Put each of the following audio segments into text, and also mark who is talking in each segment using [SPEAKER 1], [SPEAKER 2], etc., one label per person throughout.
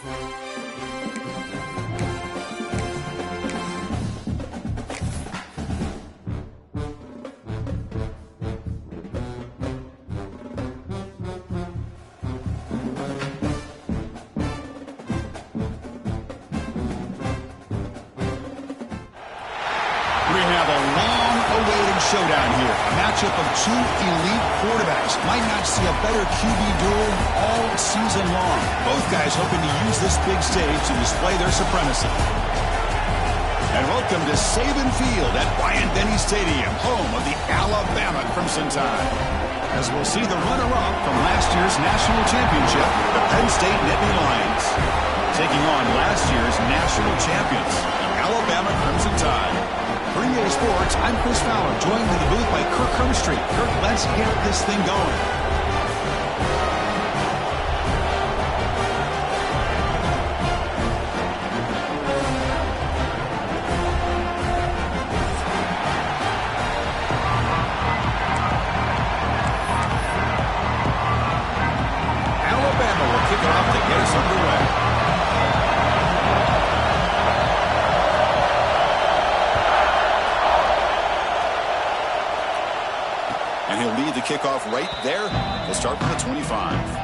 [SPEAKER 1] We have a long-awaited showdown here. A matchup of two elite quarterbacks. Might not see a better QB duel all season long. Both guys hoping to use this big stage to display their supremacy. And welcome to Saban Field at Bryant-Denny Stadium, home of the Alabama Crimson Tide. As we'll see the runner-up from last year's national championship, the Penn State Nittany Lions, taking on last year's national champions, the Alabama Crimson Tide. For EA Sports, I'm Chris Fowler, joined in the booth by Kirk Hermstreet. Kirk, let's get this thing going. Alabama will kick it off to get us underway. And he'll lead the kickoff right there. He'll start from the 25.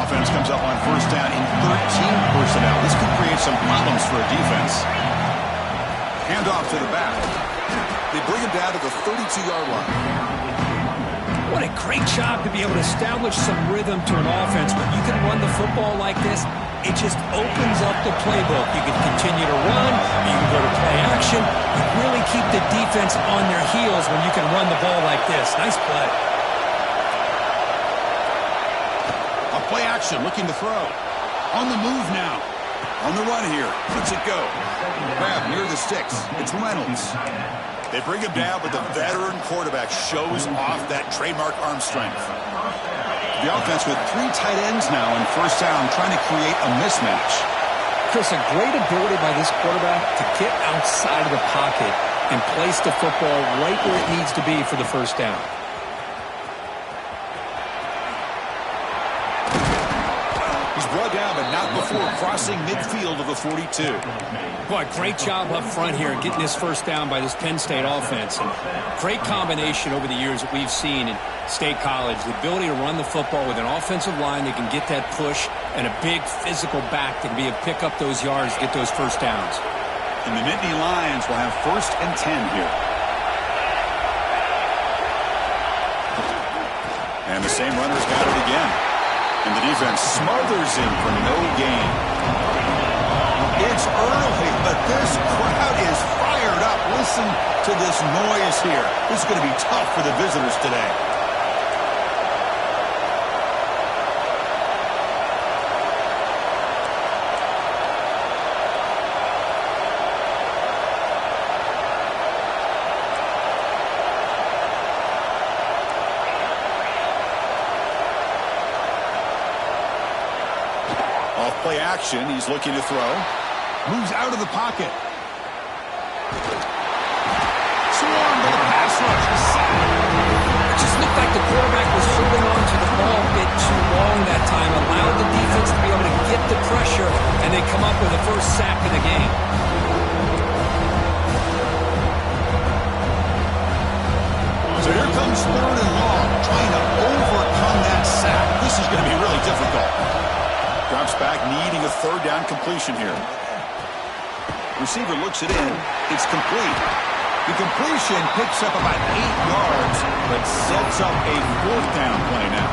[SPEAKER 1] Offense comes up on first down in 13 personnel. This could create some problems for a defense. Hand off to the back. They bring him down to the 32-yard line.
[SPEAKER 2] What a great job to be able to establish some rhythm to an offense. When you can run the football like this, it just opens up the playbook. You can continue to run, you can go to play action. You really keep the defense on their heels when you can run the ball like this. Nice play.
[SPEAKER 1] Play action, looking to throw. On the move now. On the run here. Lets it go. Grab near the sticks. It's Reynolds. They bring him down, but the veteran quarterback shows off that trademark arm strength. The offense with three tight ends now on first down, trying to create a mismatch.
[SPEAKER 2] Chris, a great ability by this quarterback to get outside of the pocket and place the football right where it needs to be for the first down.
[SPEAKER 1] Brought down, but not before crossing midfield of the 42.
[SPEAKER 2] Boy, great job up front here getting this first down by this Penn State offense. And great combination over the years that we've seen in State College. The ability to run the football with an offensive line that can get that push and a big physical back that can be able to pick up those yards to get those first downs.
[SPEAKER 1] And the Nittany Lions will have 1st and 10 here. And the same runner's got it again. And the defense smothers him for no gain. It's early, but this crowd is fired up. Listen to this noise here. This is going to be tough for the visitors today. Play action. He's looking to throw. Moves out of the pocket. Swarmed by the pass rush.
[SPEAKER 2] It just looked like the quarterback was holding on to the ball a bit too long that time. Allowed the defense to be able to get the pressure, and they come up with the first sack of the game.
[SPEAKER 1] So here comes 3rd and long, trying to overcome that sack. This is going to be really difficult. Drops back, needing a 3rd down completion here. Receiver looks it in. It's complete. The completion picks up about 8 yards, but sets up a 4th down play now.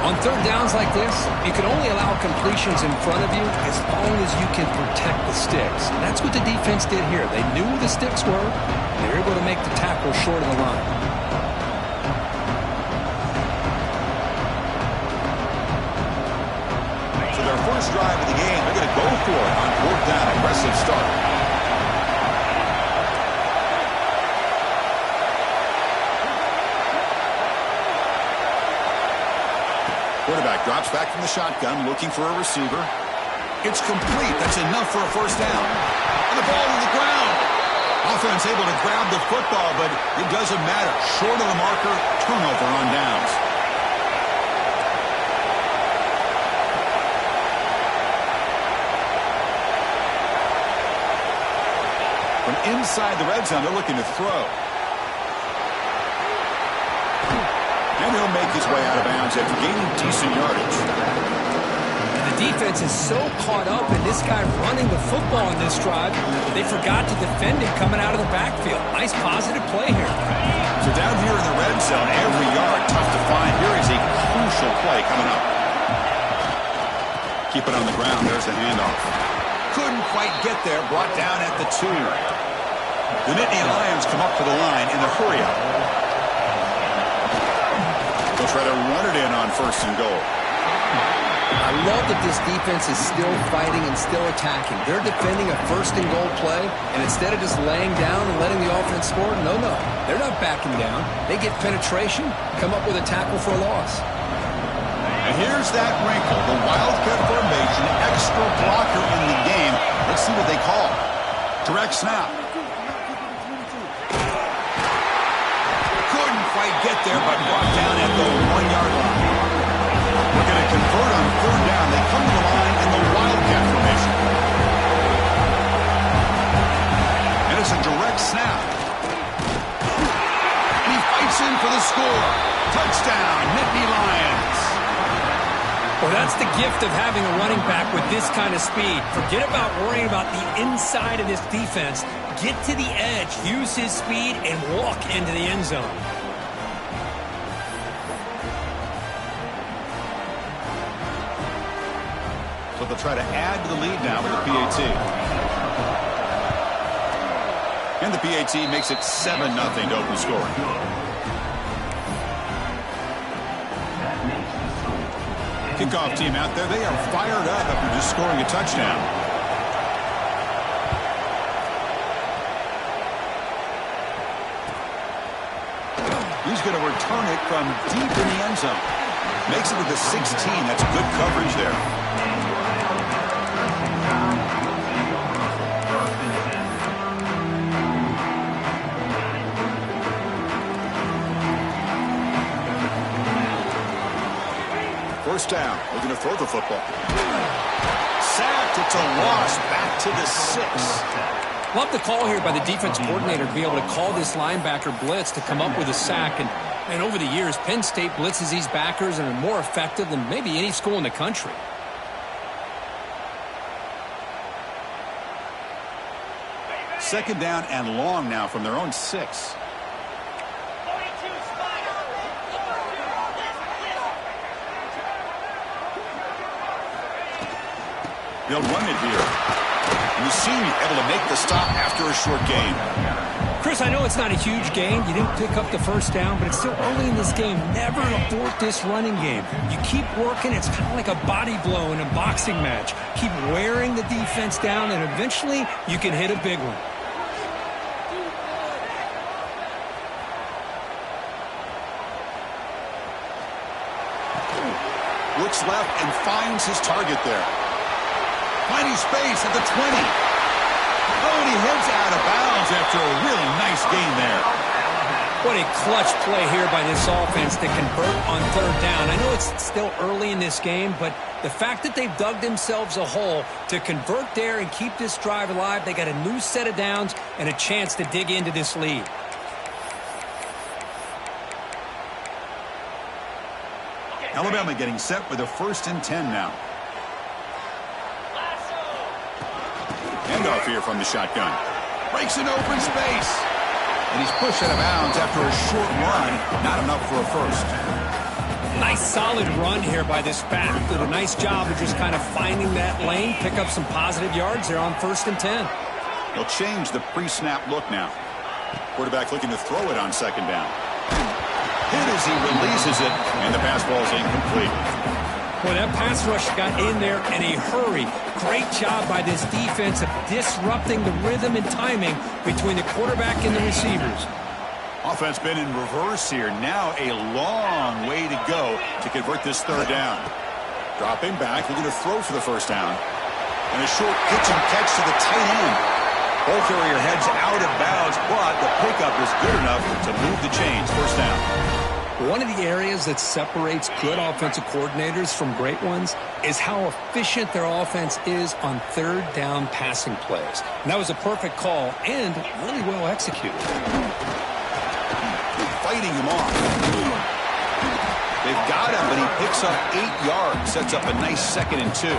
[SPEAKER 2] On 3rd downs like this, you can only allow completions in front of you as long as you can protect the sticks. And that's what the defense did here. They knew where the sticks were. They were able to make the tackle short of the line.
[SPEAKER 1] Their first drive of the game, they're going to go for it on 4th down. Aggressive start. Quarterback drops back from the shotgun, looking for a receiver. It's complete. That's enough for a first down. And the ball to the ground. Offense able to grab the football, but it doesn't matter. Short of the marker, turnover on downs. From inside the red zone, they're looking to throw. And he'll make his way out of bounds after gaining decent yardage.
[SPEAKER 2] The defense is so caught up in this guy running the football in this drive, they forgot to defend him coming out of the backfield. Nice positive play here.
[SPEAKER 1] So down here in the red zone, every yard tough to find. Here is a crucial play coming up. Keep it on the ground. There's the handoff. Couldn't quite get there. Brought down at the 2. The Nittany Lions come up to the line in the hurry-up. They'll try to run it in on 1st and goal.
[SPEAKER 2] I love that this defense is still fighting and still attacking. They're defending a 1st and goal play, and instead of just laying down and letting the offense score, no. They're not backing down. They get penetration, come up with a tackle for a loss.
[SPEAKER 1] And here's that wrinkle, the Wildcat formation, extra blocker in the game. Let's see what they call. Direct snap. Couldn't quite get there, but brought down at the 1-yard line. We're going to convert on 3rd down. They come to the line in the Wildcat formation. And it's a direct snap. And he fights in for the score. Touchdown, Nittany Lions.
[SPEAKER 2] Well, that's the gift of having a running back with this kind of speed. Forget about worrying about the inside of this defense. Get to the edge, use his speed, and walk into the end zone.
[SPEAKER 1] So they'll try to add to the lead now with the PAT. And the PAT makes it 7-0 to open scoring. Kickoff team out there, they are fired up after just scoring a touchdown. He's going to return it from deep in the end zone. Makes it with the 16. That's good coverage there. First down. Looking to throw the football. Sacked. It's a loss. Back to the 6.
[SPEAKER 2] Love the call here by the defense coordinator to be able to call this linebacker blitz to come up with a sack. And over the years, Penn State blitzes these backers and are more effective than maybe any school in the country.
[SPEAKER 1] Second down and long now from their own 6. They'll run it here. Mussini able to make the stop after a short gain.
[SPEAKER 2] Chris, I know it's not a huge gain. You didn't pick up the first down, but it's still early in this game. Never abort this running game. You keep working. It's kind of like a body blow in a boxing match. Keep wearing the defense down, and eventually you can hit a big one.
[SPEAKER 1] Looks left and finds his target there. Finding space at the 20. Oh, and he heads out of bounds after a really nice gain there.
[SPEAKER 2] What a clutch play here by this offense to convert on 3rd down. I know it's still early in this game, but the fact that they've dug themselves a hole to convert there and keep this drive alive, they got a new set of downs and a chance to dig into this lead.
[SPEAKER 1] Alabama getting set with a 1st and 10 now. Handoff here from the shotgun. Breaks an open space. And he's pushed out of bounds after a short run. Not enough for a first.
[SPEAKER 2] Nice solid run here by this back. Did a nice job of just kind of finding that lane, pick up some positive yards there on 1st and 10.
[SPEAKER 1] They'll change the pre-snap look now. Quarterback looking to throw it on 2nd down. Hit as he releases it, and the pass ball is incomplete.
[SPEAKER 2] Well, that pass rush got in there in a hurry. Great job by this defense of disrupting the rhythm and timing between the quarterback and the receivers.
[SPEAKER 1] Offense been in reverse here. Now a long way to go to convert this third down. Dropping back, looking to throw for the first down. And a short pitch and catch to the tight end. Ball carrier heads out of bounds, but the pickup is good enough to move the chains. First down.
[SPEAKER 2] One of the areas that separates good offensive coordinators from great ones is how efficient their offense is on third down passing plays. And that was a perfect call and really well executed.
[SPEAKER 1] Fighting him off. They've got him, but he picks up 8 yards. Sets up a nice 2nd and 2.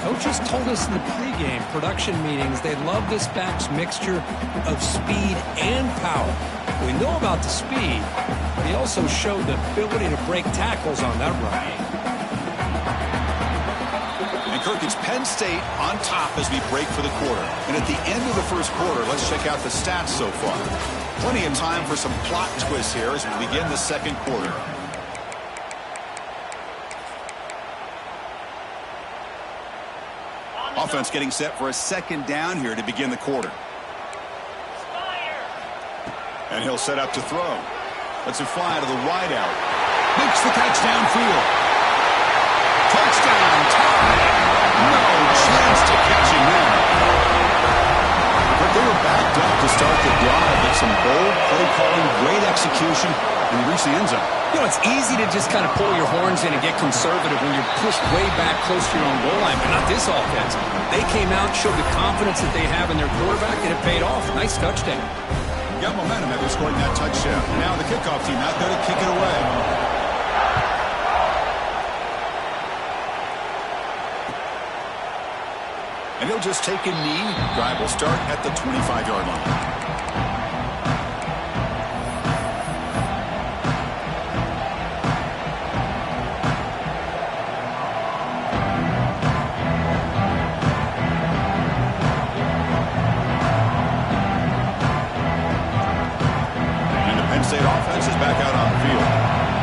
[SPEAKER 2] Coaches told us in the pregame production meetings they love this back's mixture of speed and power. We know about the speed, but he also showed the ability to break tackles on that run.
[SPEAKER 1] And Kirk, it's Penn State on top as we break for the quarter. And at the end of the first quarter, let's check out the stats so far. Plenty of time for some plot twists here as we begin the second quarter. Offense getting set for a second down here to begin the quarter. And he'll set up to throw. Lets it fly to the wide out. Makes the catch downfield. Touchdown tie. No chance to catch him now. But they were backed up to start the drive. But some bold play calling, great execution, and he reached the end zone.
[SPEAKER 2] You know, it's easy to just kind of pull your horns in and get conservative when you're pushed way back close to your own goal line, but not this offense. They came out, showed the confidence that they have in their quarterback, and it paid off. Nice touchdown.
[SPEAKER 1] Got momentum after scoring that touchdown. Now the kickoff team out there to kick it away. And he'll just take a knee. Drive will start at the 25-yard line. State offense is back out on the field.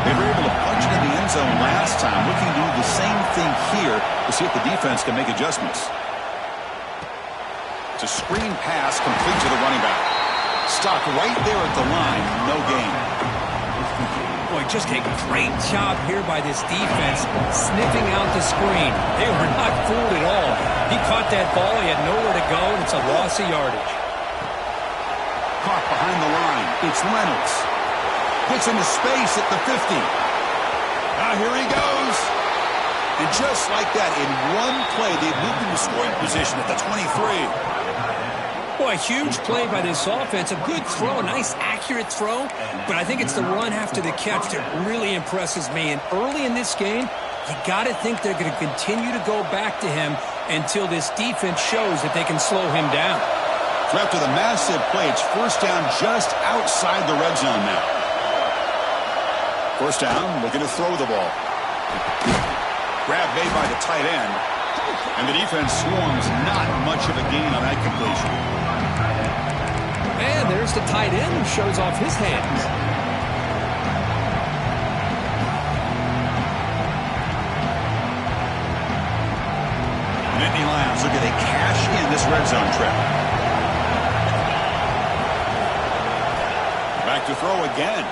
[SPEAKER 1] They were able to punch it in the end zone last time, looking to do the same thing here to see if the defense can make adjustments. It's a screen pass complete to the running back. Stuck right there at the line, no gain.
[SPEAKER 2] Boy, just a great job here by this defense, sniffing out the screen. They were not fooled at all. He caught that ball, he had nowhere to go, and it's a loss of yardage.
[SPEAKER 1] Caught behind the line, it's Reynolds. Gets into space at the 50. Now here he goes. And just like that, in one play, they've moved into scoring position at the 23.
[SPEAKER 2] Boy, a huge play by this offense. A good throw, a nice accurate throw. But I think it's the run after the catch that really impresses me. And early in this game, you got to think they're going to continue to go back to him until this defense shows that they can slow him down.
[SPEAKER 1] So after the massive play, it's first down just outside the red zone now. First down, looking to throw the ball. Grab made by the tight end. And the defense swarms, not much of a gain on that completion.
[SPEAKER 2] And there's the tight end who shows off his hands.
[SPEAKER 1] Nittany Lions looking to cash in this red zone trip. Back to throw again.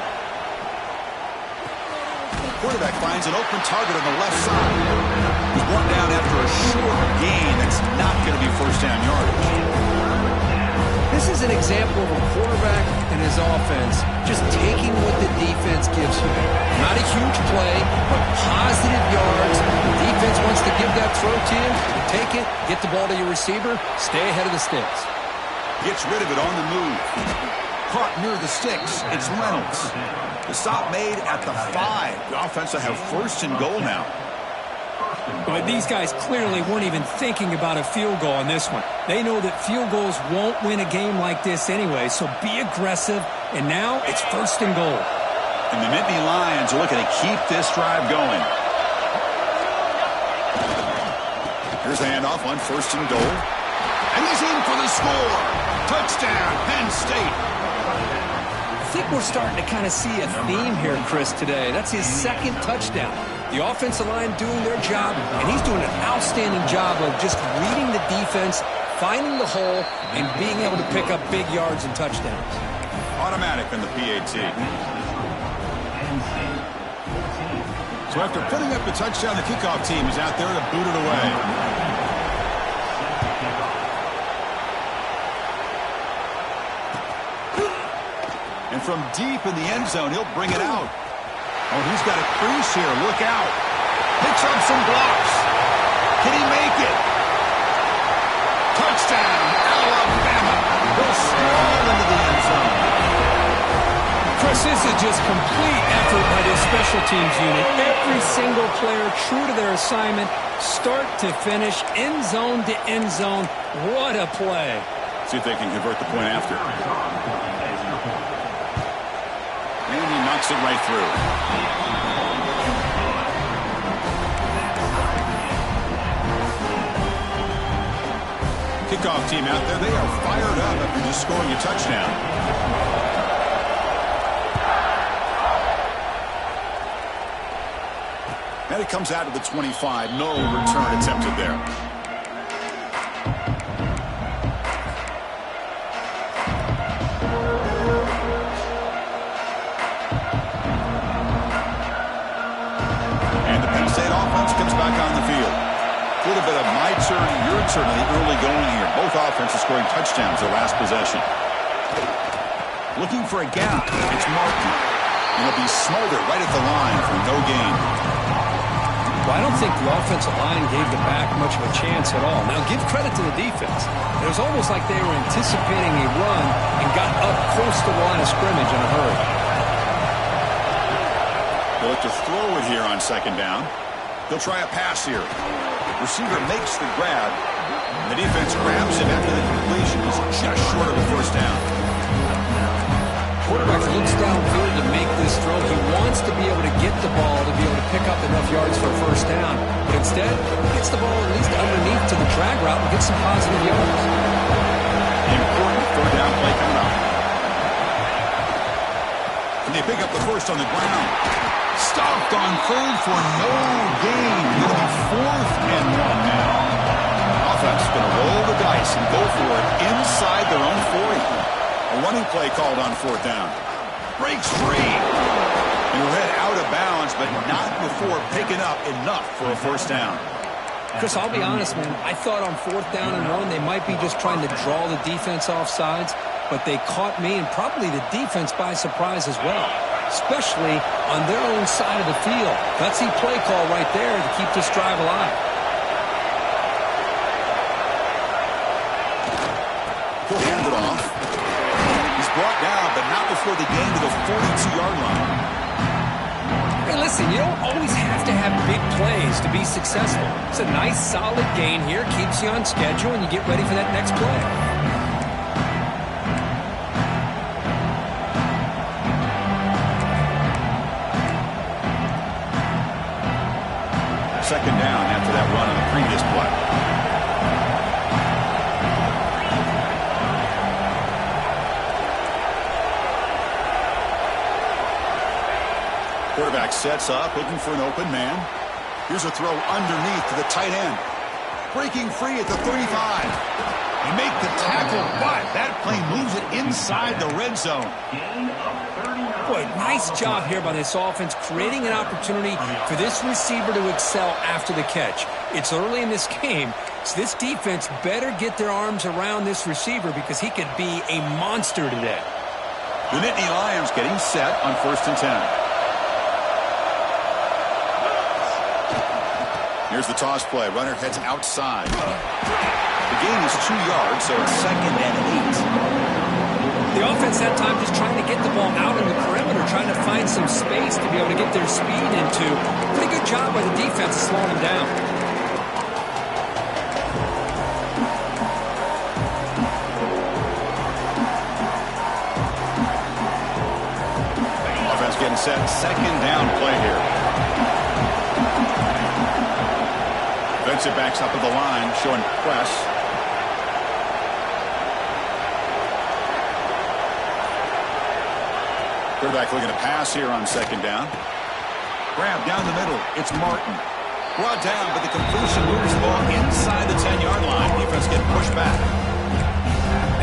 [SPEAKER 1] Quarterback finds an open target on the left side. He's brought down after a short gain. That's not going to be first down yardage.
[SPEAKER 2] This is an example of a quarterback and his offense just taking what the defense gives you. Not a huge play, but positive yards. The defense wants to give that throw to you. You take it, get the ball to your receiver, stay ahead of the sticks.
[SPEAKER 1] Gets rid of it on the move. Caught near the sticks. It's Reynolds. The stop made at the 5. The offense will have first and goal now.
[SPEAKER 2] But these guys clearly weren't even thinking about a field goal on this one. They know that field goals won't win a game like this anyway, so be aggressive. And now it's first and goal.
[SPEAKER 1] And the Nittany Lions are looking to keep this drive going. Here's the handoff on first and goal. And he's in for the score. Touchdown, Penn State.
[SPEAKER 2] I think we're starting to kind of see a theme here, Chris, today. That's his second touchdown. The offensive line doing their job, and he's doing an outstanding job of just reading the defense, finding the hole, and being able to pick up big yards and touchdowns.
[SPEAKER 1] automatic on the PAT. So after putting up the touchdown, the kickoff team is out there to boot it away. And from deep in the end zone, he'll bring it out. Oh, he's got a crease here. Look out. Picks up some blocks. Can he make it? Touchdown, Alabama. He'll stroll into the end zone.
[SPEAKER 2] Chris, this is just complete effort by this special teams unit. Every single player true to their assignment, start to finish, end zone to end zone. What a play.
[SPEAKER 1] See if they can convert the point after. And he knocks it right through. Kickoff team out there, they are fired up after just scoring a touchdown. And it comes out to the 25. No return attempted there. And the Penn State offense comes back on the field. A little bit of my turn, your turn in the early going here. Both offenses scoring touchdowns their last possession. Looking for a gap. It's Martin. And he'll be smothered right at the line for no gain.
[SPEAKER 2] Well, I don't think the offensive line gave the back much of a chance at all. Now, give credit to the defense. It was almost like they were anticipating a run and got up close to the line of scrimmage in a hurry.
[SPEAKER 1] They'll look to throw it here on second down. They'll try a pass here. Receiver makes the grab. The defense grabs him after the completion. He's just short of a first down.
[SPEAKER 2] Quarterback looks downfield to make this throw. He wants to be able to get the ball to be able to pick up enough yards for a first down. But instead, gets the ball at least underneath to the drag route and gets some positive yards.
[SPEAKER 1] Important third down play coming up. And they pick up the first on the ground. Stopped on third for no gain. Going to be 4th and 1 now. Offense is going to roll the dice and go for it inside their own 40. A running play called on 4th down. Breaks free. And will head out of bounds, but not before picking up enough for a first down.
[SPEAKER 2] Chris, I'll be honest, man. I thought on 4th down and 1, they might be just trying to draw the defense off sides, but they caught me and probably the defense by surprise as well, especially on their own side of the field. Gutsy play call right there to keep this drive alive.
[SPEAKER 1] He'll hand it off. He's brought down, but not before the gain to the 42-yard line.
[SPEAKER 2] Hey, listen, you don't always have to have big plays to be successful. It's a nice, solid gain here. Keeps you on schedule, and you get ready for that next play.
[SPEAKER 1] Second down after that run on the previous play. Quarterback sets up, looking for an open man. Here's a throw underneath to the tight end. Breaking free at the 35. They make the tackle, but that play moves it inside the red zone.
[SPEAKER 2] Boy, nice job here by this offense, creating an opportunity for this receiver to excel after the catch. It's early in this game, so this defense better get their arms around this receiver because he could be a monster today.
[SPEAKER 1] The Nittany Lions getting set on 1st and 10. Here's the toss play. Runner heads outside. The gain is 2 yards, so it's 2nd and 8.
[SPEAKER 2] The offense that time just trying to get the ball out in the perimeter, trying to find some space to be able to get their speed into. Pretty good job by the defense slowing them down.
[SPEAKER 1] Offense getting set. 2nd down play here. Defensive backs up at the line, showing press. Quarterback looking to pass here on 2nd down. Grab down the middle. It's Martin. Brought down, but the completion moves the ball inside the 10-yard line. Defense getting pushed back.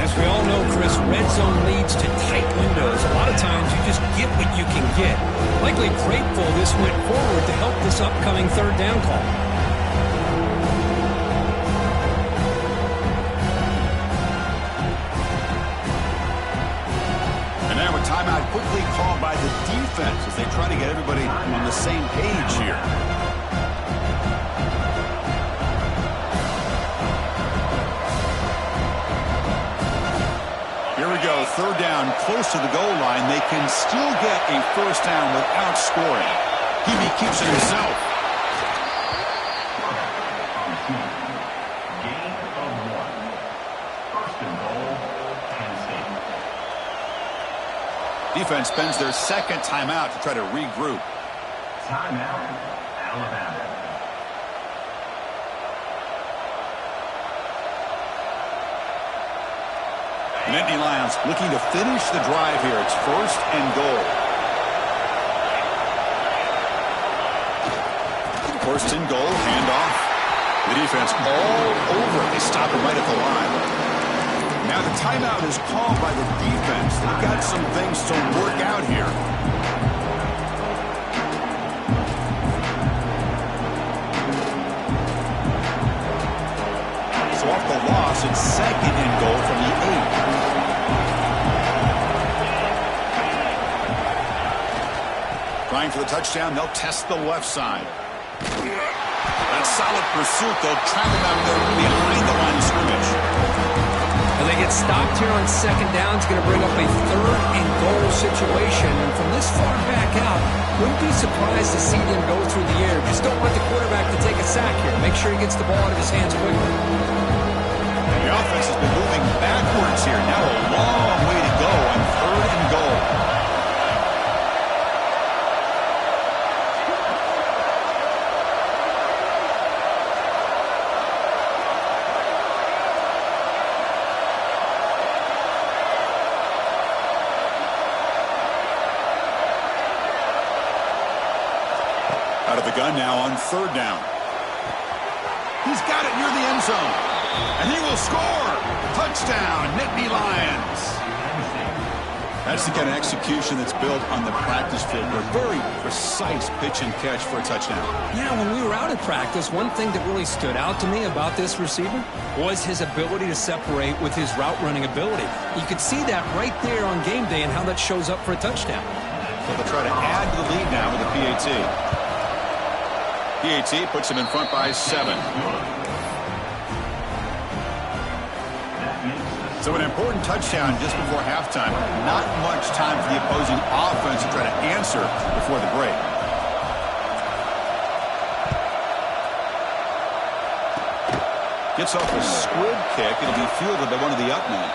[SPEAKER 2] As we all know, Chris, red zone leads to tight windows. A lot of times you just get what you can get. Likely grateful this went forward to help this upcoming third down call.
[SPEAKER 1] And now a timeout quickly called by the defense as they try to get everybody on the same page here. Here we go, third down, close to the goal line. They can still get a first down without scoring. He keeps it himself.
[SPEAKER 3] Gain of 1. First and goal, Penn State.
[SPEAKER 1] Defense spends their second timeout to try to regroup.
[SPEAKER 3] Timeout, Alabama.
[SPEAKER 1] The Nittany Lions looking to finish the drive here. It's first and goal. First and goal, handoff. The defense all over. They stop him right at the line. Now the timeout is called by the defense. They've got some things to work out here. So off the loss, it's second and goal from the 8. Trying for the touchdown, they'll test the left side. That's solid pursuit. They'll track him out there behind the line of scrimmage.
[SPEAKER 2] And they get stopped here on second down. It's going to bring up a third and goal situation. And from this far back out, wouldn't be surprised to see them go through the air. Just don't want the quarterback to take a sack here. Make sure he gets the ball out of his hands quickly.
[SPEAKER 1] The offense has been moving backwards here. Now a long way to go on third and goal. Out of the gun now on third down. He's got it near the end zone. And he will score. Touchdown, Nittany Lions. That's the kind of execution that's built on the practice field. A very precise pitch and catch for a touchdown.
[SPEAKER 2] Yeah, when we were out at practice, one thing that really stood out to me about this receiver was his ability to separate with his route running ability. You could see that right there on game day and how that shows up for a touchdown.
[SPEAKER 1] So they'll try to add to the lead now with the PAT. PAT puts him in front by 7. So an important touchdown just before halftime. Not much time for the opposing offense to try to answer before the break. Gets off a squib kick. It'll be fielded by one of the up men.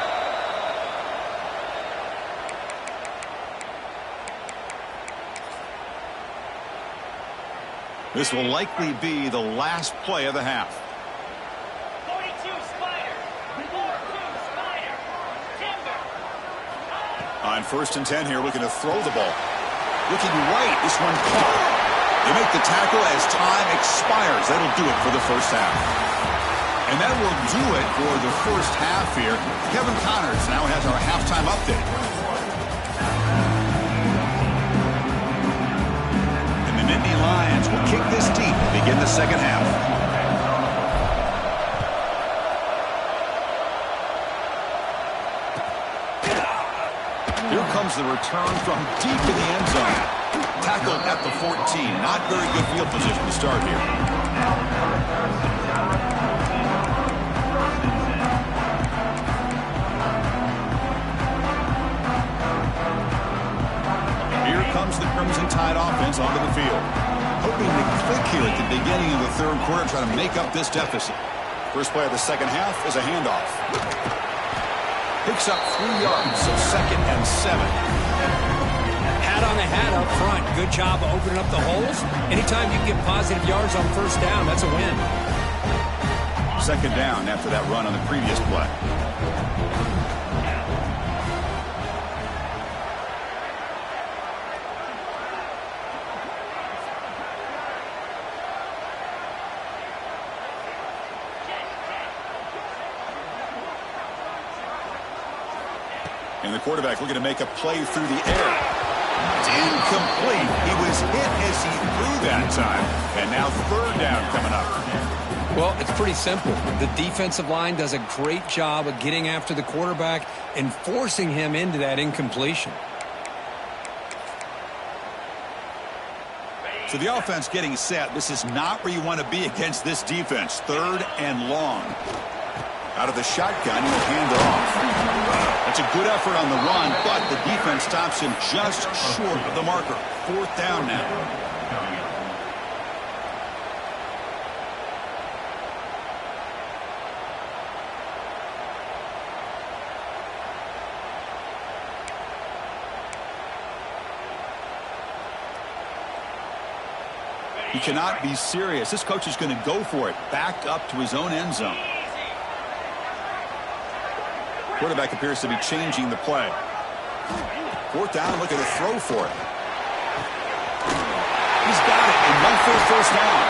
[SPEAKER 1] This will likely be the last play of the half.
[SPEAKER 4] 42 Spider. 42 Spider. Timber.
[SPEAKER 1] On first and 10 here, looking to throw the ball. Looking right. This one caught. They make the tackle as time expires. That'll do it for the first half. And that will do it for the first half here. Kevin Connors now has our halftime update. The Nittany Lions will kick this deep to begin the second half. Here comes the return from deep in the end zone. Tackled at the 14. Not very good field position to start here. Here comes the Crimson Tide offense onto the field. Hoping to click here at the beginning of the third quarter, try to make up this deficit. First play of the second half is a handoff. Picks up 3 yards, so second and 7.
[SPEAKER 2] Hat on the hat up front. Good job of opening up the holes. Anytime you get positive yards on first down, that's a win.
[SPEAKER 1] Second down after that run on the previous play. And the quarterback looking to make a play through the air. It's incomplete. He was hit as he threw that time. And now third down coming up.
[SPEAKER 2] Well, it's pretty simple. The defensive line does a great job of getting after the quarterback and forcing him into that incompletion.
[SPEAKER 1] So the offense getting set. This is not where you want to be against this defense. Third and long. Out of the shotgun, he'll hand it off. That's a good effort on the run, but the defense stops him just short of the marker. Fourth down now. He cannot be serious. This coach is going to go for it. Back up to his own end zone. Quarterback appears to be changing the play. Fourth down, looking to throw for it. He's got it, and one for the first down.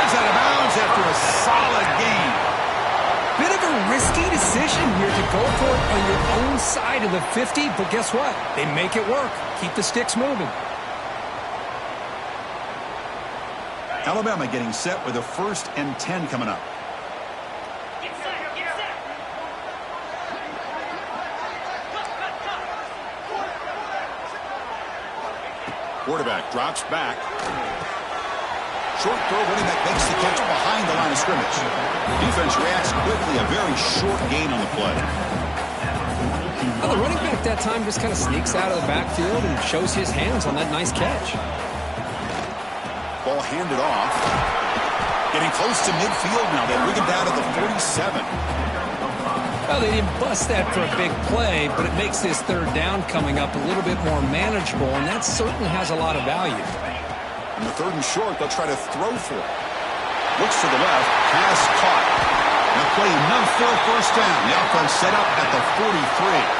[SPEAKER 1] Heads out of bounds after a solid gain.
[SPEAKER 2] Bit of a risky decision here to go for it on your own side of the 50, but guess what? They make it work. Keep the sticks moving.
[SPEAKER 1] Alabama getting set with a 1st and 10 coming up.
[SPEAKER 4] Get set, get set.
[SPEAKER 1] Quarterback drops back. Short throw, running back makes the catch behind the line of scrimmage. Defense reacts quickly, a very short gain on the play.
[SPEAKER 2] Well, the running back that time just kind of sneaks out of the backfield and shows his hands on that nice catch.
[SPEAKER 1] Ball handed off. Getting close to midfield now. They bring him down at the 47.
[SPEAKER 2] Well, they didn't bust that for a big play, but it makes this third down coming up a little bit more manageable, and that certainly has a lot of value.
[SPEAKER 1] On the 3rd and short, they'll try to throw for it. Looks to the left. Pass caught. Now play enough for a first down. The offense set up at the 43.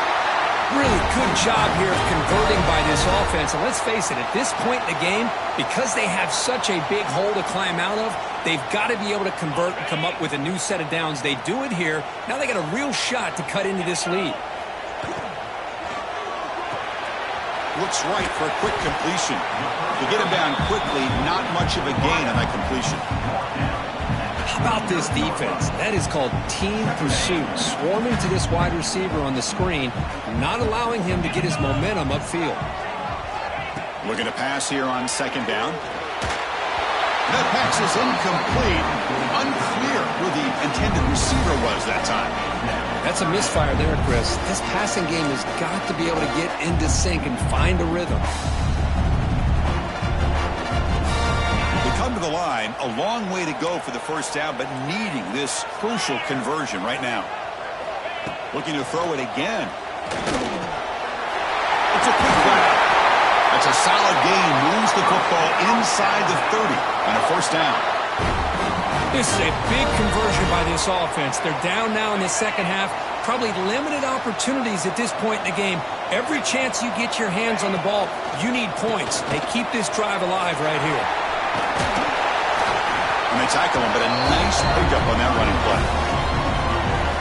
[SPEAKER 2] Really good job here of converting by this offense. And let's face it, at this point in the game, because they have such a big hole to climb out of, they've got to be able to convert and come up with a new set of downs. They do it here. Now they got a real shot to cut into this lead.
[SPEAKER 1] Looks right for a quick completion. To get him down quickly, not much of a gain on that completion.
[SPEAKER 2] How about this defense? That is called team pursuit. Swarming to this wide receiver on the screen, not allowing him to get his momentum upfield.
[SPEAKER 1] Looking to pass here on 2nd down. That pass is incomplete. Unclear who the intended receiver was that time.
[SPEAKER 2] That's a misfire there, Chris. This passing game has got to be able to get into sync and find a rhythm.
[SPEAKER 1] Come to the line, a long way to go for the first down, but needing this crucial conversion right now. Looking to throw it again. It's a quick grab. That's a solid gain. Moves the football inside the 30 and a first down.
[SPEAKER 2] This is a big conversion by this offense. They're down now in the second half. Probably limited opportunities at this point in the game. Every chance you get your hands on the ball, you need points. They keep this drive alive right here.
[SPEAKER 1] And they tackle him, but a nice pickup on that running play.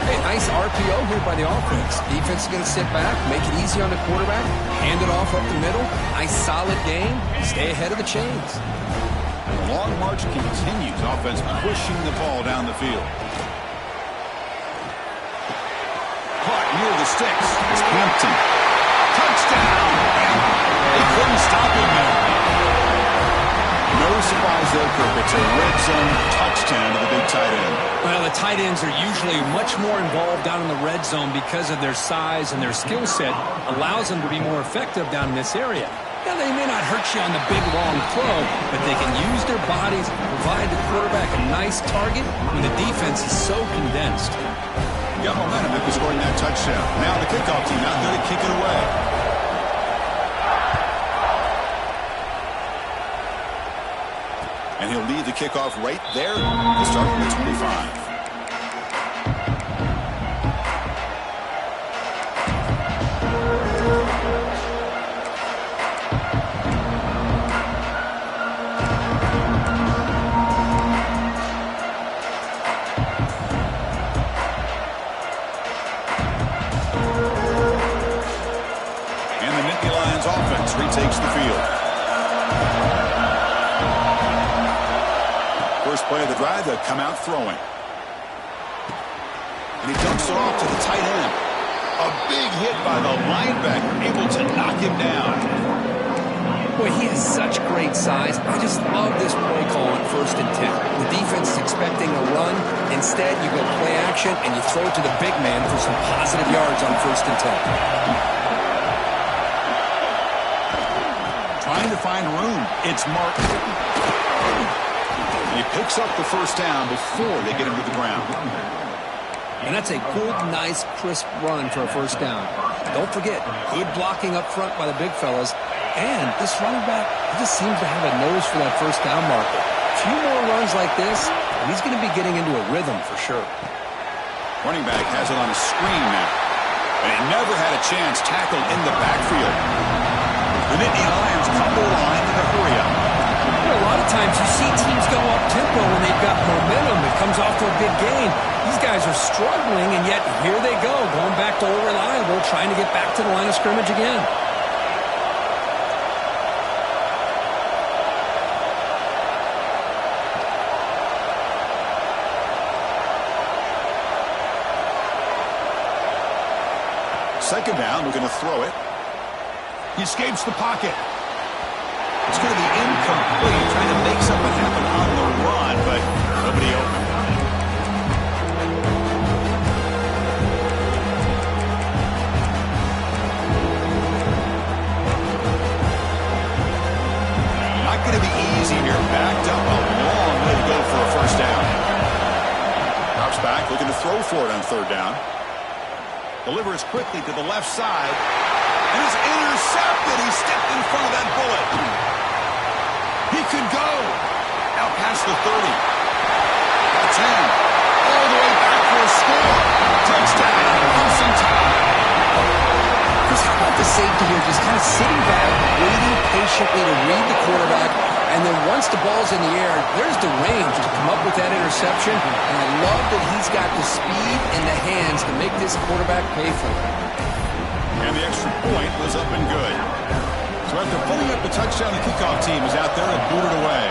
[SPEAKER 2] Hey, nice RPO here by the offense. Defense is going to sit back, make it easy on the quarterback, hand it off up the middle. Nice solid game. Stay ahead of the chains.
[SPEAKER 1] The long march continues. Offense pushing the ball down the field. Caught near the sticks. It's Hampton. Touchdown! They couldn't stop him there. No surprise there, Kirk. It's a red zone touchdown to the big tight end.
[SPEAKER 2] Well, the tight ends are usually much more involved down in the red zone because of their size and their skill set allows them to be more effective down in this area. Now, they may not hurt you on the big, long throw, but they can use their bodies to provide the quarterback a nice target when the defense is so condensed.
[SPEAKER 1] Got momentum after scoring that touchdown. Now the kickoff team out there to kick it away. And he'll lead the kickoff right there to start from the 25. play of the drive, they'll come out throwing. And he dumps it off to the tight end. A big hit by the linebacker, able to knock him down.
[SPEAKER 2] Boy, he has such great size. I just love this play call on 1st and 10. The defense is expecting a run. Instead, you go play action, and you throw it to the big man for some positive yards on 1st and 10.
[SPEAKER 1] Trying to find room. It's Martin. He picks up the first down before they get him to the ground.
[SPEAKER 2] And that's a good, nice, crisp run for a first down. Don't forget, good blocking up front by the big fellas. And this running back, he just seems to have a nose for that first down marker. A few more runs like this, and he's going to be getting into a rhythm for sure.
[SPEAKER 1] Running back has it on a screen now. And he never had a chance tackled in the backfield. The Nittany Lions come to the line in a hurry up.
[SPEAKER 2] A lot of times you see teams go up-tempo when they've got momentum. It comes off to a big gain. These guys are struggling, and yet here they go, going back to old reliable, trying to get back to the line of scrimmage again.
[SPEAKER 1] Second down, we're going to throw it. He escapes the pocket. It's going to be incomplete, trying to make something happen on the run, but nobody open. Not going to be easy here. Backed up a long way to go for a first down. Drops back, looking to throw for it on 3rd down. Delivers quickly to the left side. And it's intercepted. He stepped in front of that bullet. He could go. Out past the 30. The 10. All the way back for a score. Touchdown. Clemson Tide.
[SPEAKER 2] Chris, how about the safety here? Just kind of sitting back, waiting patiently to read the quarterback. And then once the ball's in the air, there's the range to come up with that interception. And I love that he's got the speed and the hands to make this quarterback pay for it.
[SPEAKER 1] And the extra point was up and good. So after putting up the touchdown, the kickoff team is out there and booted away.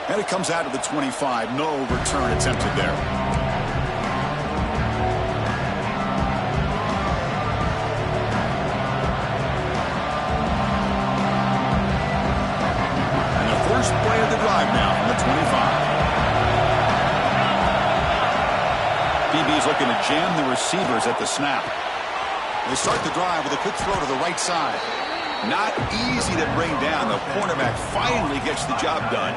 [SPEAKER 1] And it comes out of the 25. No return attempted there. And the first play of the drive now from the 25. DB's looking to jam the receivers at the snap. They start the drive with a quick throw to the right side. Not easy to bring down. The cornerback finally gets the job done.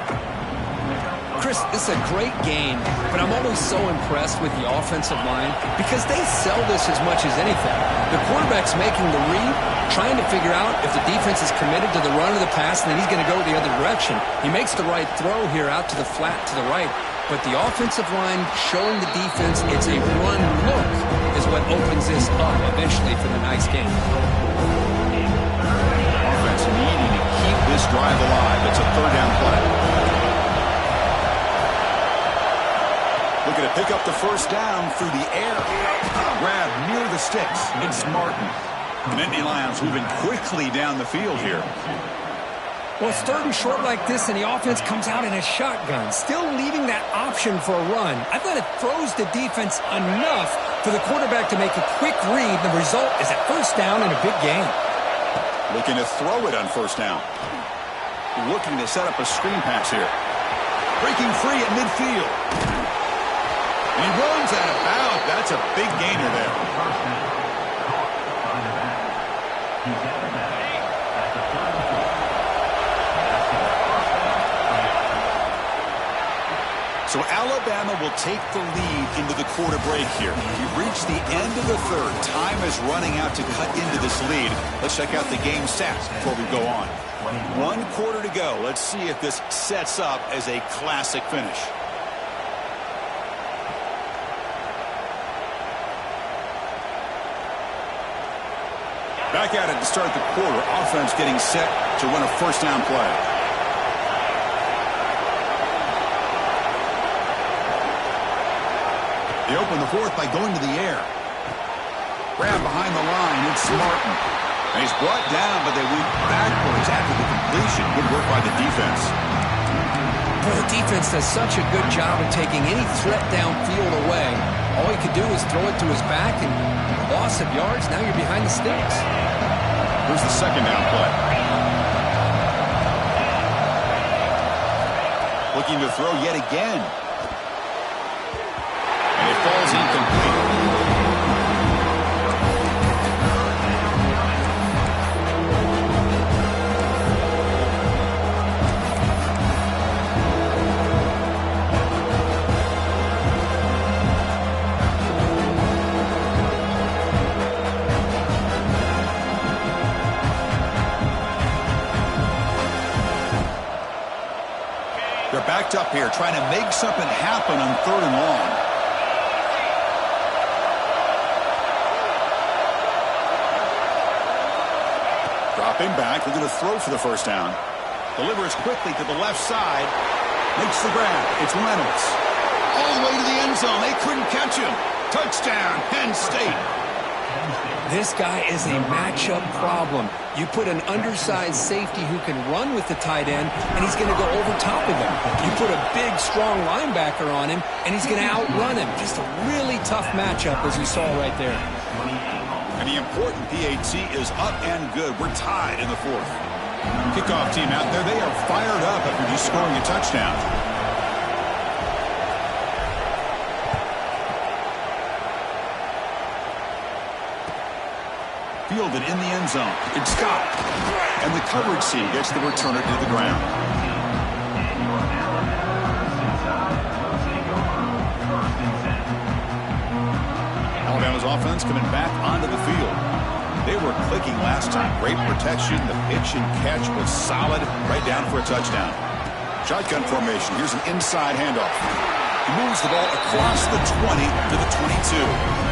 [SPEAKER 2] Chris, this is a great game, but I'm always so impressed with the offensive line because they sell this as much as anything. The quarterback's making the read, trying to figure out if the defense is committed to the run or the pass, and then he's going to go the other direction. He makes the right throw here out to the flat to the right, but the offensive line showing the defense it's a run look is what opens this up eventually for the nice game.
[SPEAKER 1] Offense needing to keep this drive alive. It's a 3rd down play. Looking to pick up the first down through the air. Grab near the sticks. It's Martin. The Nittany Lions moving quickly down the field here.
[SPEAKER 2] Well, it's 3rd and short like this, and the offense comes out in a shotgun, still leaving that option for a run. I thought it throws the defense enough for the quarterback to make a quick read. The result is a first down and a big gain.
[SPEAKER 1] Looking to throw it on first down. Looking to set up a screen pass here. Breaking free at midfield. And he runs out of bounds. That's a big gainer there. So Alabama will take the lead into the quarter break here. We've reached the end of the 3rd. Time is running out to cut into this lead. Let's check out the game stats before we go on. 1 quarter to go. Let's see if this sets up as a classic finish. Back at it to start the quarter. Offense getting set to run a first down play. They open the 4th by going to the air. Grab behind the line. It's Martin. And he's brought down, but they leap backwards after the completion. Good work by the defense.
[SPEAKER 2] Well, the defense does such a good job of taking any threat downfield away. All he could do is throw it to his back, and loss of yards, now you're behind the sticks.
[SPEAKER 1] Here's the second down play. Looking to throw yet again. And it falls incomplete. They're backed up here, trying to make something happen on 3rd and long. Dropping back, they're going to throw for the first down. Delivers quickly to the left side. Makes the grab. It's Reynolds. All the way to the end zone. They couldn't catch him. Touchdown, Penn State.
[SPEAKER 2] This guy is a matchup problem. You put an undersized safety who can run with the tight end, and he's going to go over top of him. You put a big, strong linebacker on him, and he's going to outrun him. Just a really tough matchup, as you saw right there.
[SPEAKER 1] And the important PAT is up and good. We're tied in the 4th. Kickoff team out there. They are fired up after just scoring a touchdown. Fielded in the end zone. It's stopped. And the coverage team gets the returner to the ground. Alabama's offense coming back onto the field. They were clicking last time. Great protection. The pitch and catch was solid. Right down for a touchdown. Shotgun formation. Here's an inside handoff. He moves the ball across the 20 to the 22.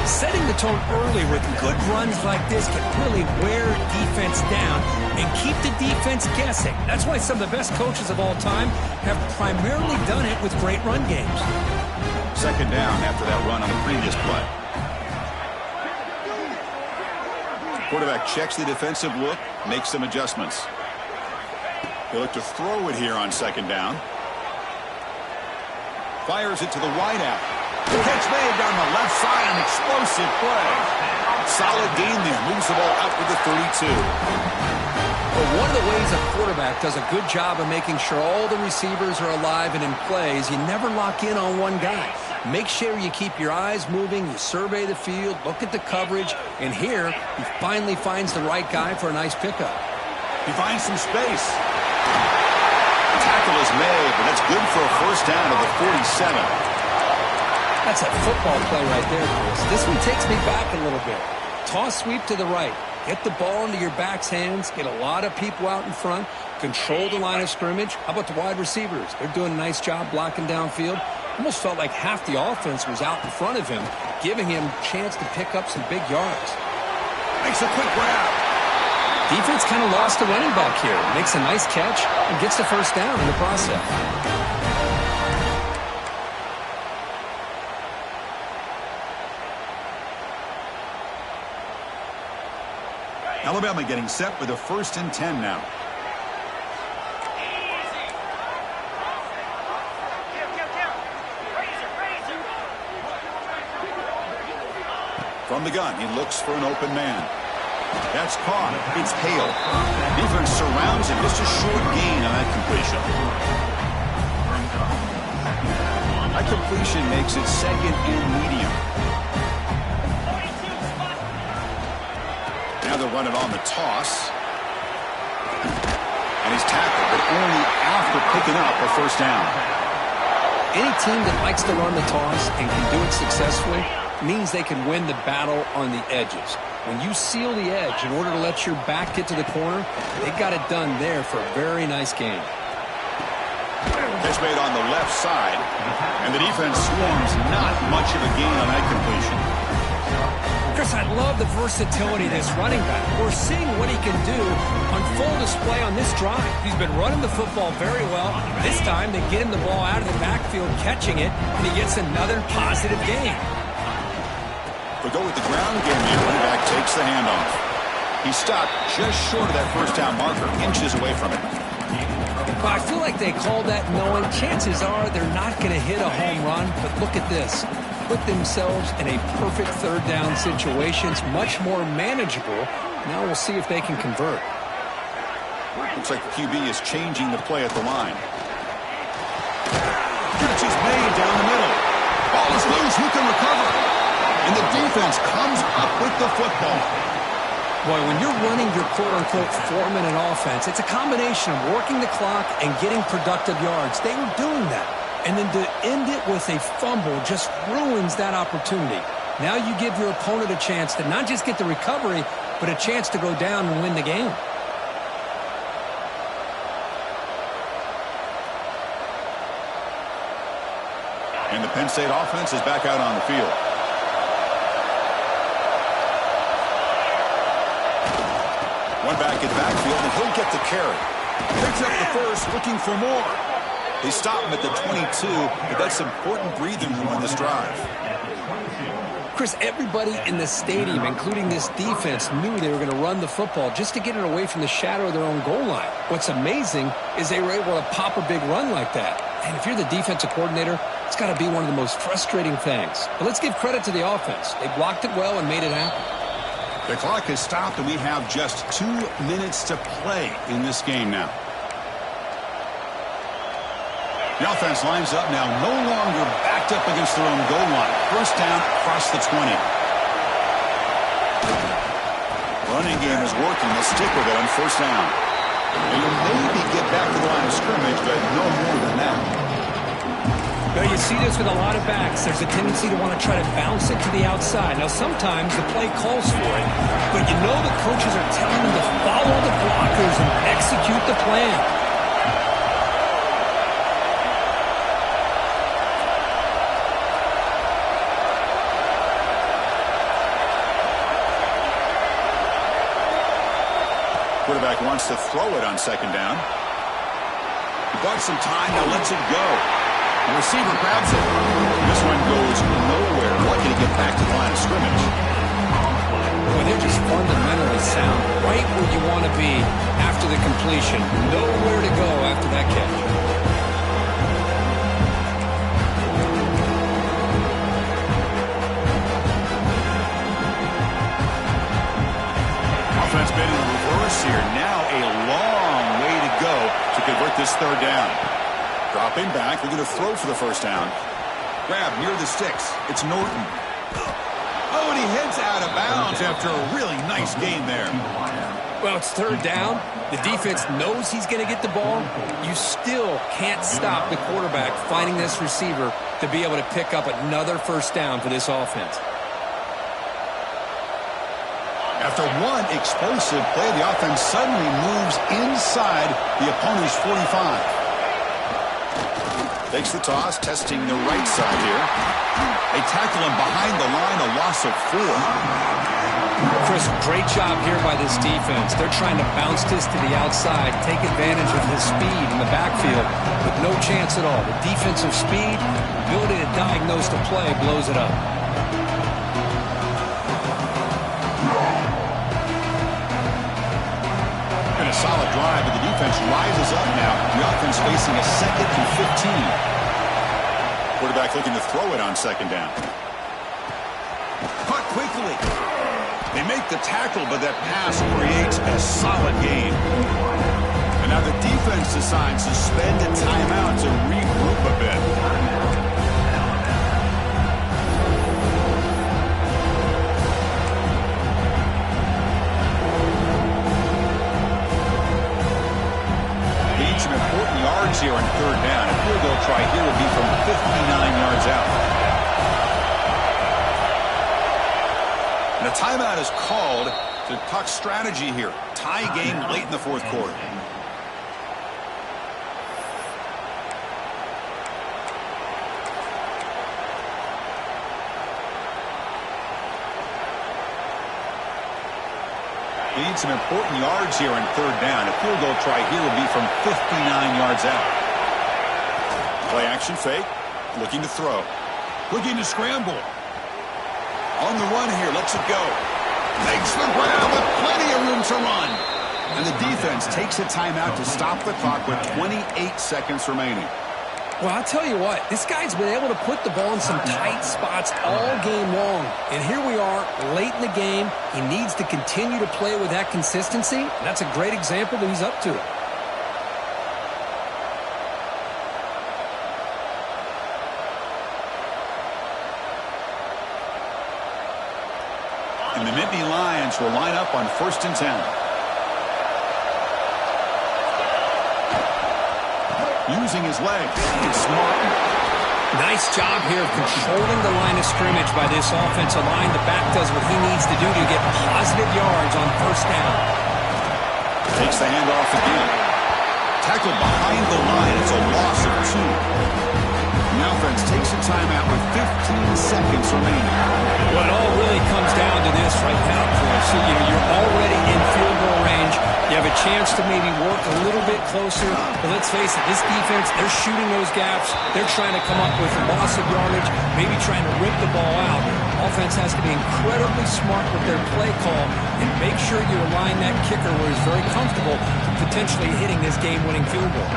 [SPEAKER 2] Setting the tone early with good runs like this can really wear defense down and keep the defense guessing. That's why some of the best coaches of all time have primarily done it with great run games.
[SPEAKER 1] Second down after that run on the previous play. Quarterback checks the defensive look, makes some adjustments. He'll look to throw it here on second down. Fires it to the wideout. Catch made down the left side, an explosive play. Solid gain there. Moves the ball out to the 32.
[SPEAKER 2] Well, one of the ways a quarterback does a good job of making sure all the receivers are alive and in play is you never lock in on one guy. Make sure you keep your eyes moving, you survey the field, look at the coverage, and here he finally finds the right guy for a nice pickup.
[SPEAKER 1] He finds some space. Tackle is made, but that's good for a first down to the 47.
[SPEAKER 2] That's a football play right there, Chris. This one takes me back a little bit. Toss sweep to the right. Get the ball into your back's hands. Get a lot of people out in front. Control the line of scrimmage. How about the wide receivers? They're doing a nice job blocking downfield. Almost felt like half the offense was out in front of him, giving him a chance to pick up some big yards.
[SPEAKER 1] Makes a quick grab.
[SPEAKER 2] Defense kind of lost the running back here. Makes a nice catch and gets the first down in the process.
[SPEAKER 1] Alabama getting set with a 1st and 10 now. From the gun, he looks for an open man. That's caught. It's Hale. Defense surrounds him. Just a short gain on that completion. That completion makes it 2nd and medium. Now they'll run it on the toss. And he's tackled, but only after picking up a first down.
[SPEAKER 2] Any team that likes to run the toss and can do it successfully means they can win the battle on the edges. When you seal the edge in order to let your back get to the corner, they got it done there for a very nice game.
[SPEAKER 1] Catch made on the left side, and the defense swarms not much of a gain on that completion.
[SPEAKER 2] Chris, I love the versatility of this running back. We're seeing what he can do on full display on this drive. He's been running the football very well. This time they get him the ball out of the backfield, catching it, and he gets another positive gain.
[SPEAKER 1] We go with the ground game here. Running back takes the handoff. He stopped just short of that first down marker, inches away from it.
[SPEAKER 2] Well, I feel like they called that knowing chances are they're not going to hit a home run, but look at this. Put themselves in a perfect third down situation. It's much more manageable. Now we'll see if they can convert.
[SPEAKER 1] Looks like the QB is changing the play at the line. Catch is made down the middle. Ball is loose. Who can recover? And the defense comes up with the football.
[SPEAKER 2] Boy, when you're running your quote-unquote 4-minute offense, it's a combination of working the clock and getting productive yards. They were doing that. And then to end it with a fumble just ruins that opportunity. Now you give your opponent a chance to not just get the recovery, but a chance to go down and win the game.
[SPEAKER 1] And the Penn State offense is back out on the field. One back in the backfield, and he'll get the carry. Picks up the first, looking for more. They stop him at the 22, but that's important breathing room on this drive.
[SPEAKER 2] Chris, everybody in the stadium, including this defense, knew they were going to run the football just to get it away from the shadow of their own goal line. What's amazing is they were able to pop a big run like that. And if you're the defensive coordinator, it's got to be one of the most frustrating things. But let's give credit to the offense. They blocked it well and made it happen.
[SPEAKER 1] The clock has stopped, and we have just 2 minutes to play in this game now. The offense lines up now, no longer backed up against their own goal line. First down across the 20. Running game is working. They'll stick with it on first down. And you'll maybe get back to the line of scrimmage, but no more than that.
[SPEAKER 2] Well, you see this with a lot of backs. There's a tendency to want to try to bounce it to the outside. Now, sometimes the play calls for it, but you know the coaches are telling them to follow the blockers and execute the plan.
[SPEAKER 1] Quarterback wants to throw it on second down. He bought some time, now lets it go. The receiver grabs it. This one goes nowhere. Lucky to get back to the line of scrimmage.
[SPEAKER 2] Boy, they're just fundamentally sound. Right where you want to be after the completion. Nowhere to go after that catch.
[SPEAKER 1] Offense been in the reverse here. Now a long way to go to convert this third down. Dropping back, they're going to throw for the first down. Grab near the sticks. It's Norton. Oh, and he heads out of bounds after a really nice game there.
[SPEAKER 2] Well, it's third down. The defense knows he's going to get the ball. You still can't stop the quarterback finding this receiver to be able to pick up another first down for this offense.
[SPEAKER 1] After one explosive play, the offense suddenly moves inside the opponent's 45. Takes the toss, testing the right side here. They tackle him behind the line, a loss of 4.
[SPEAKER 2] Chris, great job here by this defense. They're trying to bounce this to the outside, take advantage of his speed in the backfield, with no chance at all. The defensive speed, ability to diagnose the play, blows it up.
[SPEAKER 1] And a solid drive, but the defense rises up now. The offense facing a 2nd and 15. Quarterback looking to throw it on second down. Caught quickly. They make the tackle, but that pass creates a solid gain. And now the defense decides to spend a timeout to regroup a bit. Some important yards here on third down. A field goal try here would be from 59 yards out. And a timeout is called to talk strategy here. Tie game late in the fourth quarter. Need some important yards here on third down. A field goal try here would be from 59 yards out. Play action fake. Looking to throw. Looking to scramble. On the run here, lets it go. Makes the grab with plenty of room to run. And the defense takes a timeout to stop the clock with 28 seconds remaining.
[SPEAKER 2] Well, I'll tell you what, this guy's been able to put the ball in some tight spots all game long. And here we are, late in the game. He needs to continue to play with that consistency. And that's a great example that he's up to it.
[SPEAKER 1] And the Nittany Lions will line up on 1st and 10. Using his legs. It's smart.
[SPEAKER 2] Nice job here of controlling the line of scrimmage by this offensive line. The back does what he needs to do to get positive yards on 1st down.
[SPEAKER 1] Takes the handoff again. Tackled behind the line. It's a loss of 2. The offense takes a timeout with 15 seconds remaining.
[SPEAKER 2] Well, it all really comes down to this right now, Chris. So, you're already in field goal range. You have a chance to maybe work a little bit closer. But let's face it, this defense, they're shooting those gaps. They're trying to come up with a loss of yardage, maybe trying to rip the ball out. Offense has to be incredibly smart with their play call and make sure you align that kicker where he's very comfortable potentially hitting this game-winning field goal.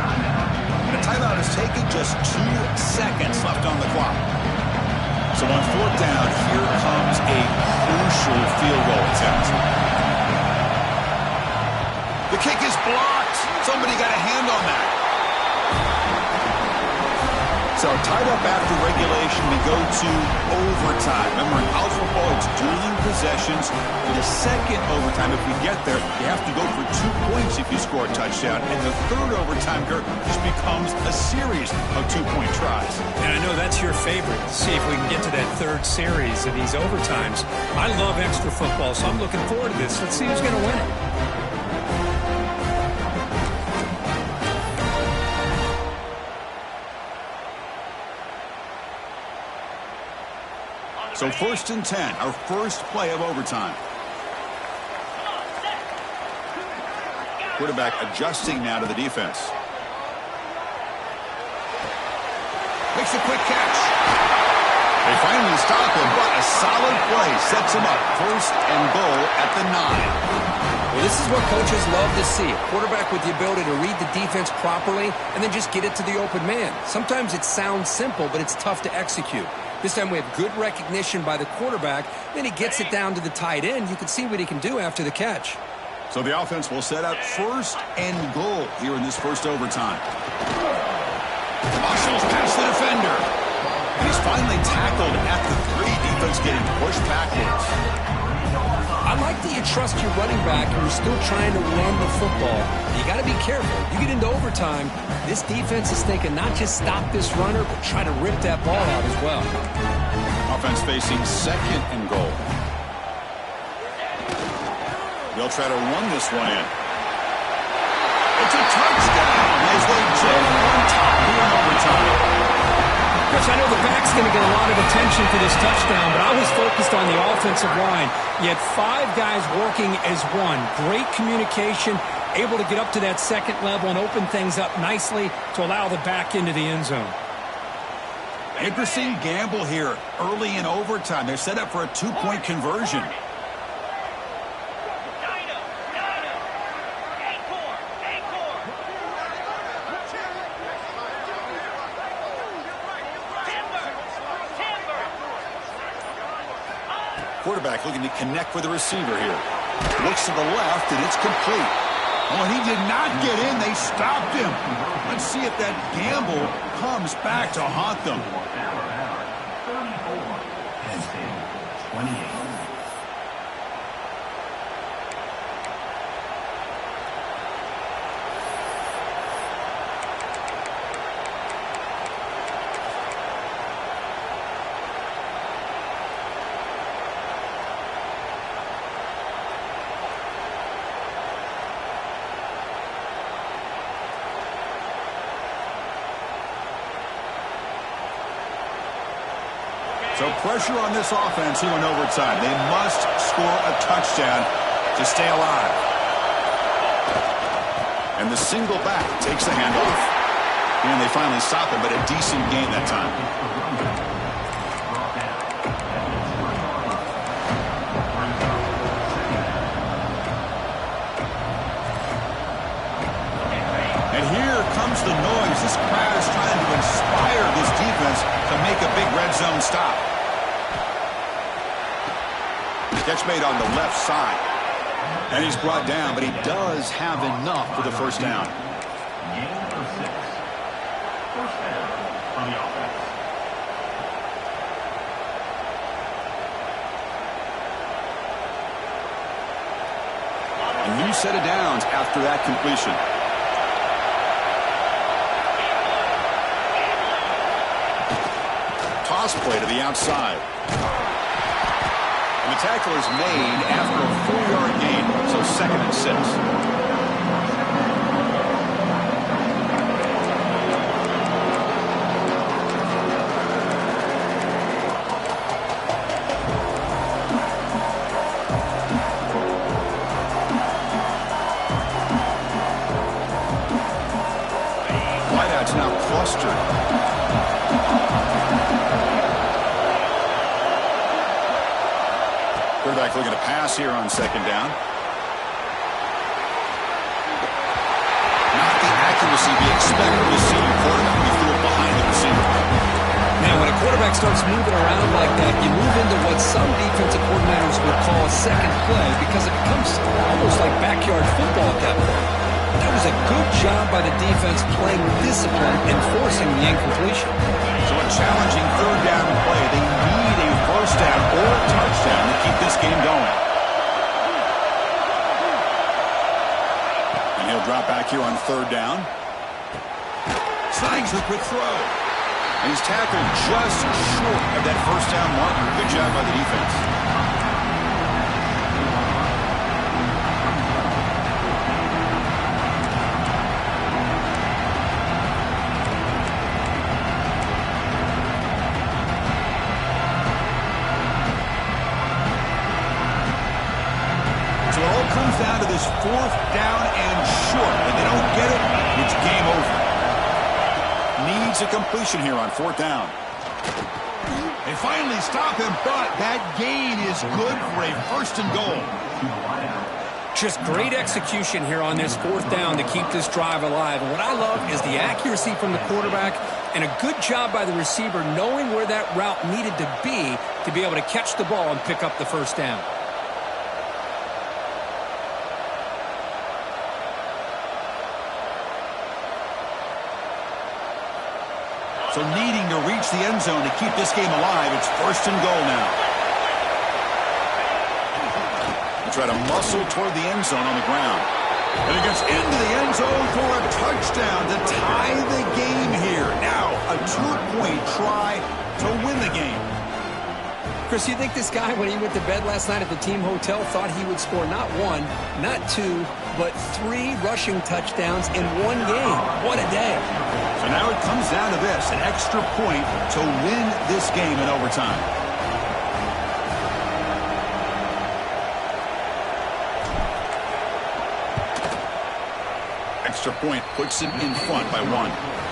[SPEAKER 1] The timeout is taken, just 2 seconds left on the clock. So on 4th down, here comes a crucial field goal attempt. The kick is blocked. Somebody got a hand on that. So tied up after regulation, we go to overtime. Remember, in college football, it's dueling possessions. In the second overtime, if we get there, you have to go for 2 points if you score a touchdown. And the third overtime, Kirk, just becomes a series of 2-point tries.
[SPEAKER 2] And I know that's your favorite. See if we can get to that third series of these overtimes. I love extra football, so I'm looking forward to this. Let's see who's going to win it.
[SPEAKER 1] So 1st and 10, our first play of overtime. Quarterback adjusting now to the defense. Makes a quick catch. They finally stop him, but a solid play sets him up. 1st and goal at the 9.
[SPEAKER 2] Well, this is what coaches love to see. A quarterback with the ability to read the defense properly and then just get it to the open man. Sometimes it sounds simple, but it's tough to execute. This time we have good recognition by the quarterback. Then he gets it down to the tight end. You can see what he can do after the catch.
[SPEAKER 1] So the offense will set up 1st and goal here in this first overtime. Marshall's past the defender. And he's finally tackled at the 3. Defense getting pushed backwards.
[SPEAKER 2] I like that you trust your running back and you're still trying to run the football. You got to be careful. You get into overtime, this defense is thinking not just stop this runner, but try to rip that ball out as well.
[SPEAKER 1] Offense facing 2nd and goal. They'll try to run this one in. It's a touchdown as they jump on top here in overtime.
[SPEAKER 2] Chris, I know the back's going to get a lot of attention for this touchdown, but I was focused on the offensive line. You had 5 guys working as one. Great communication, able to get up to that 2nd level and open things up nicely to allow the back into the end zone.
[SPEAKER 1] Interesting gamble here early in overtime. They're set up for a 2-point conversion. Quarterback looking to connect with the receiver here. Looks to the left, and it's complete. Oh, and he did not get in. They stopped him. Let's see if that gamble comes back to haunt them.
[SPEAKER 3] 34. Penn State, 28.
[SPEAKER 1] So pressure on this offense here in overtime. They must score a touchdown to stay alive. And the single back takes the handoff. And they finally stop it, but a decent gain that time. Excuse the noise. This crowd is trying to inspire this defense to make a big red zone stop. Catch made on the left side. And he's brought down, but he does have enough for the first down.
[SPEAKER 3] Gain of 6. First down on the offense.
[SPEAKER 1] A new set of downs after that completion. Toss play to the outside. And the tackle is made after a 4-yard gain, so 2nd and 6. Now clustered. Quarterback looking to pass here on 2nd down. Not the accuracy we expect from the senior quarterback. He threw it behind the receiver.
[SPEAKER 2] Now, when a quarterback starts moving around like that, you move into what some defensive coordinators would call a second play because it becomes almost like backyard football at that point. That was a good job by the defense playing discipline and forcing the incompletion.
[SPEAKER 1] So a challenging 3rd down play. They need a first down or a touchdown to keep this game going. And he'll drop back here on 3rd down. Slangs the quick throw. And he's tackled just short of that first down marker. Good job by the defense. So it all comes down to this 4th down and short. And they don't get it, it's game over. Needs a completion here on 4th down. They finally stop him, but that gain is good for a 1st and goal.
[SPEAKER 2] Just great execution here on this 4th down to keep this drive alive. And what I love is the accuracy from the quarterback and a good job by the receiver knowing where that route needed to be able to catch the ball and pick up the 1st down.
[SPEAKER 1] So needing to reach the end zone to keep this game alive, it's 1st and goal now. They try to muscle toward the end zone on the ground. And it gets into the end zone for a touchdown to tie the game here. Now, a 2-point try to win the game.
[SPEAKER 2] Chris, you think this guy, when he went to bed last night at the team hotel, thought he would score not 1, not 2, but 3 rushing touchdowns in 1 game? What a day.
[SPEAKER 1] So now it comes down to this, an extra point to win this game in overtime. Extra point puts it in front by 1.